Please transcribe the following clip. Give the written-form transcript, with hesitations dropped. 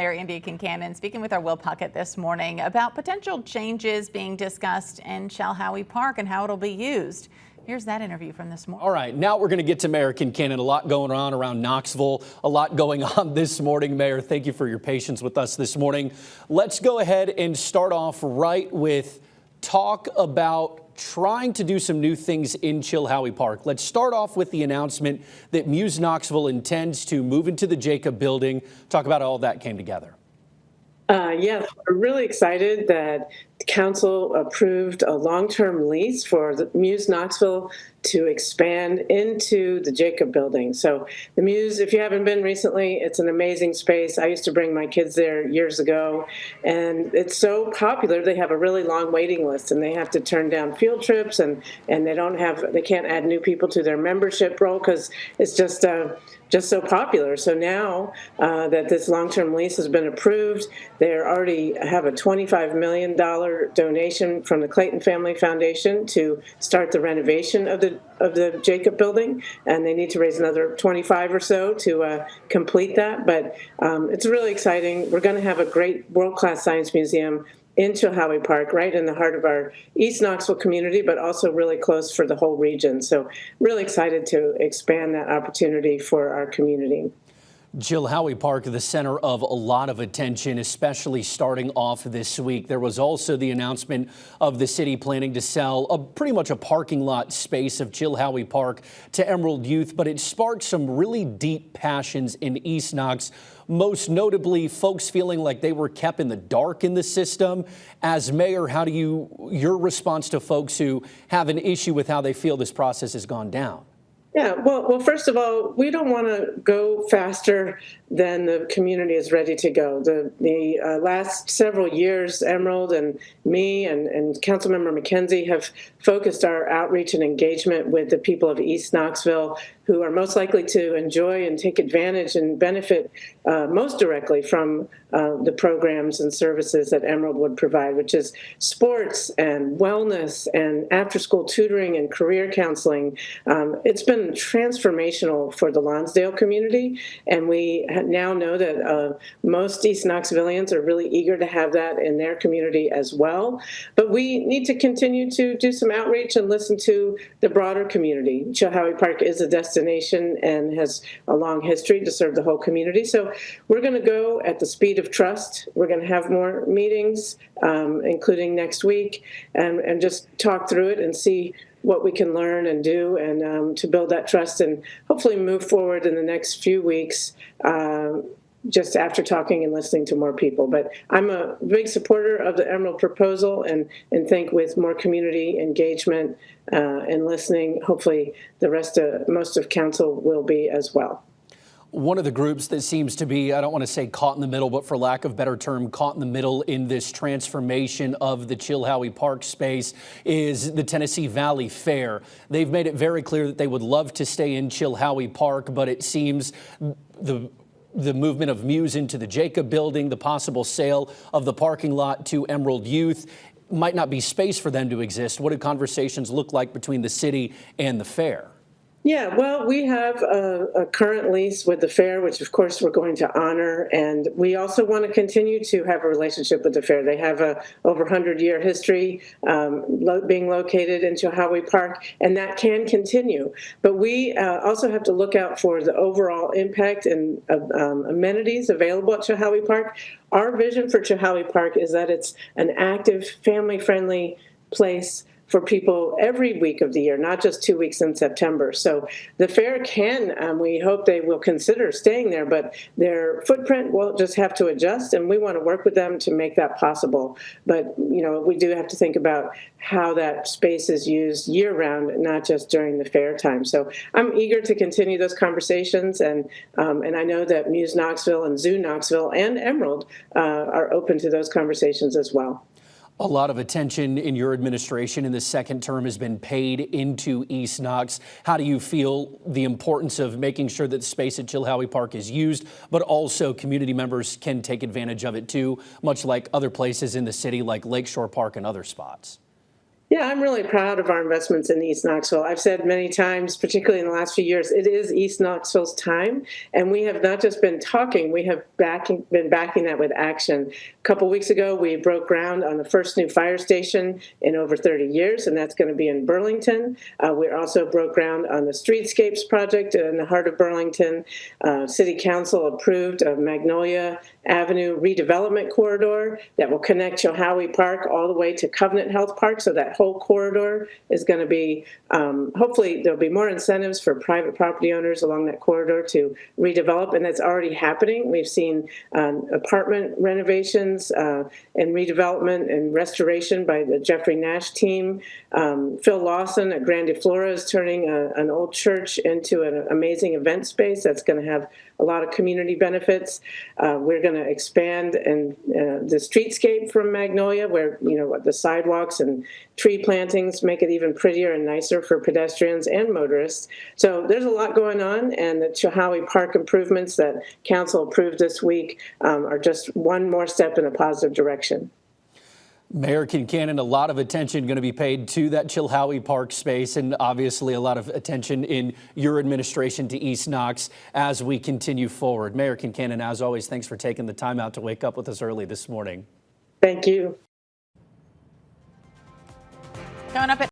Mayor Andy Kincannon speaking with our Will Puckett this morning about potential changes being discussed in Chilhowee Park and how it'll be used. Here's that interview from this morning. All right, now we're going to get to Mayor Kincannon. A lot going on around Knoxville, a lot going on this morning. Mayor, thank you for your patience with us this morning. Let's go ahead and start off right with talk about trying to do some new things in Chilhowee Park. Let's start off with the announcement that Muse Knoxville intends to move into the Jacob building. Talk about how all that came together. Yes, we're really excited that Council approved a long-term lease for the Muse Knoxville to expand into the Jacob building. So the Muse, if you haven't been recently, it's an amazing space. I used to bring my kids there years ago, and it's so popular. They have a really long waiting list, and they have to turn down field trips, and they can't add new people to their membership roll because it's just so popular. So now that this long-term lease has been approved, they already have a $25 million donation from the Clayton Family Foundation to start the renovation of the Jacob building, and they need to raise another 25 or so to complete that. But it's really exciting. We're going to have a great world-class science museum in Chilhowee Park, right in the heart of our East Knoxville community, but also really close for the whole region. So really excited to expand that opportunity for our community. Chilhowee Park, the center of a lot of attention, especially starting off this week. There was also the announcement of the city planning to sell pretty much a parking lot space of Chilhowee Park to Emerald Youth, but it sparked some really deep passions in East Knox, most notably folks feeling like they were kept in the dark in the system. As mayor, how do your response to folks who have an issue with how they feel this process has gone down? Yeah, well, first of all, we don't want to go faster than the community is ready to go. The last several years, Emerald and me and Councilmember McKenzie have focused our outreach and engagement with the people of East Knoxville, who are most likely to enjoy and take advantage and benefit most directly from the programs and services that Emerald would provide, which is sports and wellness and after-school tutoring and career counseling. It's been transformational for the Lonsdale community, and we now know that most East Knoxvillians are really eager to have that in their community as well. But we need to continue to do some outreach and listen to the broader community. Chilhowee Park is a destination and has a long history to serve the whole community. So we're going to go at the speed of trust. We're going to have more meetings, including next week, and just talk through it and see what we can learn and do, and to build that trust and hopefully move forward in the next few weeks, just after talking and listening to more people. But I'm a big supporter of the Emerald proposal, and think with more community engagement and listening, hopefully most of council will be as well. One of the groups that seems to be, I don't want to say caught in the middle, but for lack of a better term, caught in the middle in this transformation of the Chilhowee Park space is the Tennessee Valley Fair. They've made it very clear that they would love to stay in Chilhowee Park, but it seems the movement of Muse into the Jacob building, the possible sale of the parking lot to Emerald Youth, might not be space for them to exist. What do conversations look like between the city and the fair? Yeah, well, we have a current lease with the fair, which of course we're going to honor, and we also want to continue to have a relationship with the fair. They have a over 100-year history being located in Chilhowee Park, and that can continue. But we also have to look out for the overall impact and amenities available at Chilhowee Park. Our vision for Chilhowee Park is that it's an active, family-friendly place for people every week of the year, not just 2 weeks in September. So the fair can, we hope they will consider staying there, but their footprint will just have to adjust, and we want to work with them to make that possible. But, we do have to think about how that space is used year-round, not just during the fair time. So I'm eager to continue those conversations, and I know that Muse Knoxville and Zoo Knoxville and Emerald are open to those conversations as well. A lot of attention in your administration in the second term has been paid into East Knox. How do you feel the importance of making sure that the space at Chilhowee Park is used, but also community members can take advantage of it too, much like other places in the city like Lakeshore Park and other spots? Yeah, I'm really proud of our investments in East Knoxville. I've said many times, particularly in the last few years, it is East Knoxville's time. And we have not just been talking, we have been backing that with action. A couple weeks ago, we broke ground on the first new fire station in over 30 years, and that's going to be in Burlington. We also broke ground on the Streetscapes project in the heart of Burlington. City Council approved a Magnolia Avenue redevelopment corridor that will connect Chilhowee Park all the way to Covenant Health Park, so that whole corridor is going to be, hopefully there'll be more incentives for private property owners along that corridor to redevelop, and that's already happening. We've seen apartment renovations and redevelopment and restoration by the Jeffrey Nash team. Phil Lawson at Grande Flora is turning an old church into an amazing event space that's going to have a lot of community benefits. We're going to expand and the streetscape from Magnolia, where the sidewalks and tree plantings make it even prettier and nicer for pedestrians and motorists. So there's a lot going on, and the Chilhowee Park improvements that Council approved this week are just one more step in a positive direction. Mayor Kincannon, a lot of attention going to be paid to that Chilhowee Park space, and obviously a lot of attention in your administration to East Knox as we continue forward. Mayor Kincannon, as always, thanks for taking the time out to wake up with us early this morning. Thank you. Coming up at